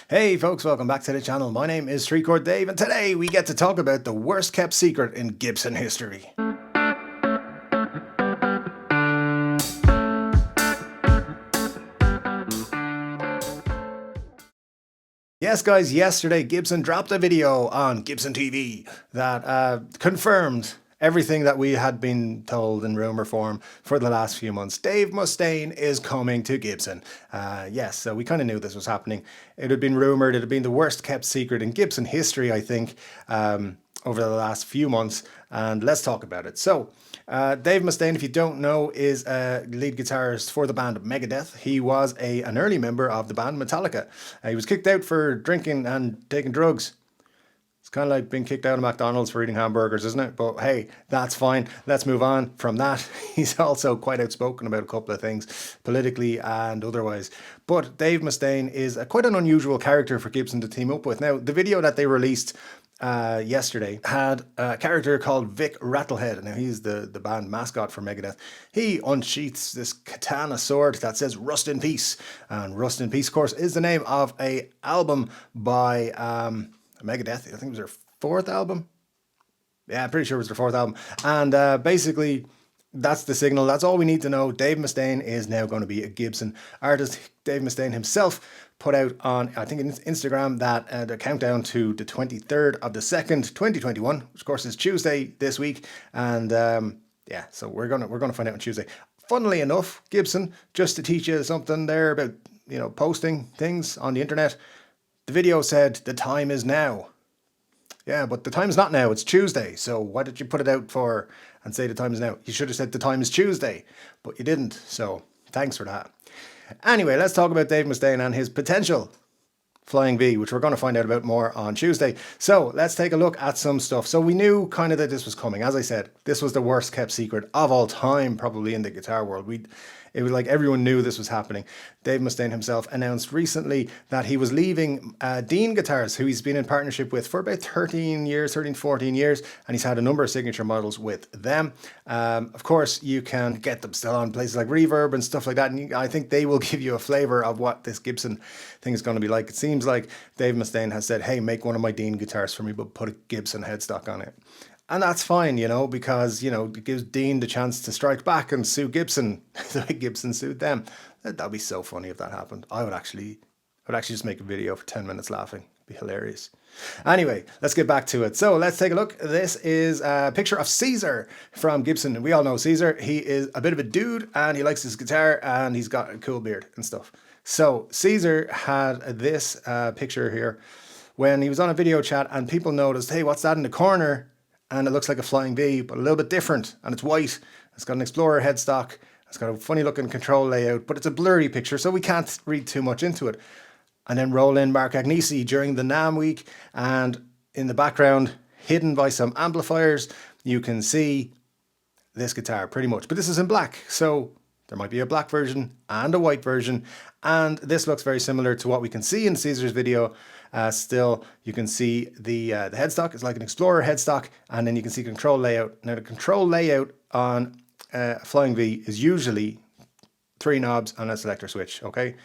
Hey folks, welcome back to the channel. My name is Street Court Dave, and today we get to talk about the worst kept secret in Gibson history. Yes guys, yesterday Gibson dropped a video on Gibson TV that confirmed everything that we had been told in rumour form for the last few months. Dave Mustaine is coming to Gibson. Yes, so we kind of knew this was happening. It had been rumoured, it had been the worst kept secret in Gibson history, I think, over the last few months, and let's talk about it. So, Dave Mustaine, if you don't know, is a lead guitarist for the band Megadeth. He was an early member of the band Metallica. He was kicked out for drinking and taking drugs. It's kind of like being kicked out of McDonald's for eating hamburgers, isn't it? But hey, that's fine. Let's move on from that. He's also quite outspoken about a couple of things, politically and otherwise. But Dave Mustaine is quite an unusual character for Gibson to team up with. Now, the video that they released yesterday had a character called Vic Rattlehead. Now he's the band mascot for Megadeth. He unsheaths this katana sword that says Rust in Peace, and Rust in Peace, of course, is the name of a album by Megadeth. I think it was their fourth album. Yeah, I'm pretty sure it was their fourth album. And basically, that's the signal. That's all we need to know. Dave Mustaine is now going to be a Gibson artist. Dave Mustaine himself put out on, I think, Instagram that the countdown to the 23rd of the 2nd, 2021, which of course is Tuesday this week. And yeah, so we're gonna find out on Tuesday. Funnily enough, Gibson, just to teach you something there about, you know, posting things on the internet, the video said the time is now. Yeah, but the time's not now, it's Tuesday. So why did you put it out for and say the time is now? You should have said the time is Tuesday, but you didn't. So thanks for that. Anyway, let's talk about Dave Mustaine and his potential Flying V, which we're going to find out about more on Tuesday. So let's take a look at some stuff. So we knew kind of that this was coming. As I said, this was the worst kept secret of all time, probably in the guitar world. It was like everyone knew this was happening. Dave Mustaine himself announced recently that he was leaving Dean Guitars, who he's been in partnership with for about 13, 14 years, and he's had a number of signature models with them. Of course, you can get them still on places like Reverb and stuff like that, and I think they will give you a flavour of what this Gibson thing is going to be like. It seems like Dave Mustaine has said, hey, make one of my Dean guitars for me, but put a Gibson headstock on it. And that's fine, you know, because, you know, it gives Dean the chance to strike back and sue Gibson the way Gibson sued them. That'd be so funny if that happened. I would actually just make a video for 10 minutes laughing. It'd be hilarious. Anyway, let's get back to it. So let's take a look. This is a picture of Caesar from Gibson. We all know Caesar. He is a bit of a dude and he likes his guitar and he's got a cool beard and stuff. So Caesar had this picture here when he was on a video chat and people noticed, hey, what's that in the corner? And it looks like a Flying V, but a little bit different. And it's white. It's got an Explorer headstock. It's got a funny looking control layout, but it's a blurry picture, so we can't read too much into it. And then roll in Mark Agnesi during the NAMM week. And in the background, hidden by some amplifiers, you can see this guitar pretty much. But this is in black, so there might be a black version and a white version. And this looks very similar to what we can see in Caesar's video. Still, you can see the headstock. It's like an Explorer headstock, and then you can see control layout. Now, the control layout on Flying V is usually 3 knobs and a selector switch, okay?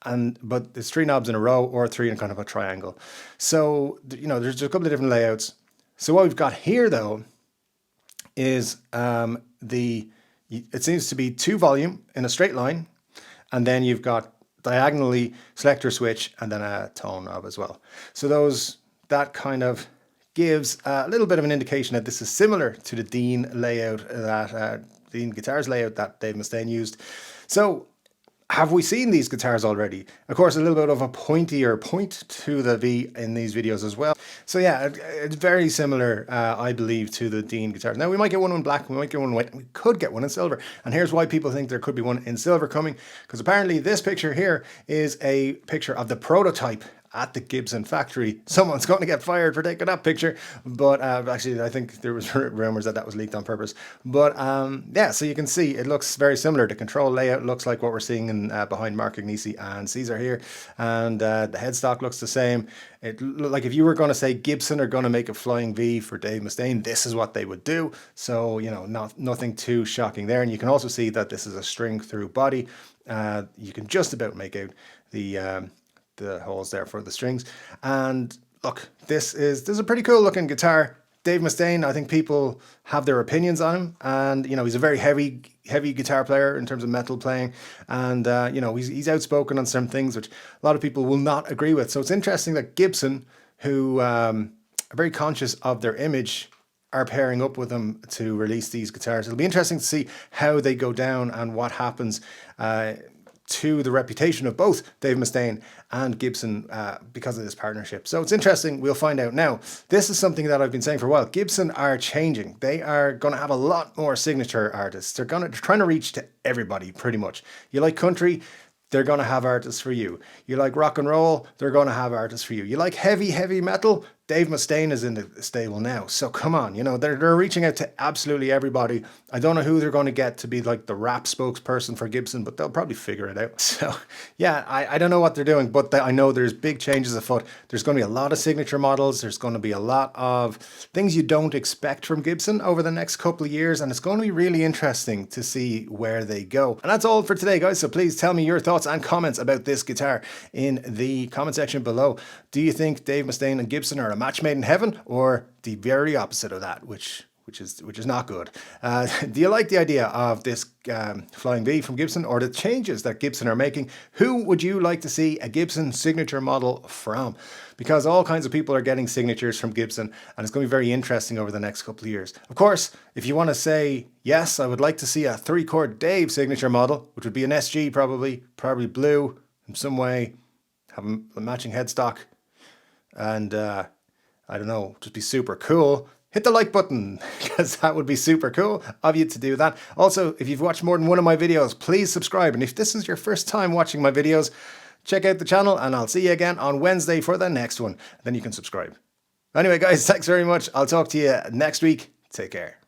But it's 3 knobs in a row or 3 in kind of a triangle. So, you know, there's a couple of different layouts. So what we've got here, though, is it seems to be 2 volume in a straight line, and then you've got diagonally selector switch and then a tone knob as well. So that kind of gives a little bit of an indication that this is similar to the Dean layout, that Dean Guitars layout that Dave Mustaine used. So have we seen these guitars already? Of course, a little bit of a pointier point to the V in these videos as well. So yeah, it's very similar, I believe, to the Dean guitars. Now, we might get one in black, we might get one in white, we could get one in silver. And here's why people think there could be one in silver coming, because apparently this picture here is a picture of the prototype at the Gibson factory. Someone's going to get fired for taking that picture, but actually I think there was rumors that was leaked on purpose. But yeah, so you can see it looks very similar. The control layout looks like what we're seeing in behind Mark Agnesi and Caesar here, and the headstock looks the same. It like if you were going to say Gibson are going to make a Flying V for Dave Mustaine, this is what they would do. So, you know, nothing too shocking there. And you can also see that this is a string through body. You can just about make out the holes there for the strings. And look, this is a pretty cool looking guitar. Dave Mustaine, I think people have their opinions on him, and you know, he's a very heavy guitar player in terms of metal playing, and you know, he's outspoken on some things which a lot of people will not agree with. So it's interesting that Gibson, who are very conscious of their image, are pairing up with him to release these guitars. It'll be interesting to see how they go down and what happens to the reputation of both Dave Mustaine and Gibson because of this partnership. So it's interesting. We'll find out. Now, this is something that I've been saying for a while. Gibson are changing. They are going to have a lot more signature artists. They're trying to reach to everybody pretty much. You like country, they're going to have artists for you. You like rock and roll, they're going to have artists for you. You like heavy metal, Dave Mustaine is in the stable now. So come on, you know, they're reaching out to absolutely everybody. I don't know who they're going to get to be like the rap spokesperson for Gibson, but they'll probably figure it out. So yeah, I don't know what they're doing, but I know there's big changes afoot. There's going to be a lot of signature models. There's going to be a lot of things you don't expect from Gibson over the next couple of years. And it's going to be really interesting to see where they go. And that's all for today, guys. So please tell me your thoughts and comments about this guitar in the comment section below. Do you think Dave Mustaine and Gibson are a match made in heaven, or the very opposite of that, which is not good? Do you like the idea of this Flying V from Gibson, or the changes that Gibson are making? Who would you like to see a Gibson signature model from? Because all kinds of people are getting signatures from Gibson, and it's going to be very interesting over the next couple of years. Of course, if you want to say, yes, I would like to see a 3-chord Dave signature model, which would be an SG probably blue in some way, have a matching headstock, and I don't know, just be super cool. Hit the like button, because that would be super cool of you to do that. Also, if you've watched more than one of my videos, please subscribe. And if this is your first time watching my videos, check out the channel, and I'll see you again on Wednesday for the next one. Then you can subscribe. Anyway, guys, thanks very much. I'll talk to you next week. Take care.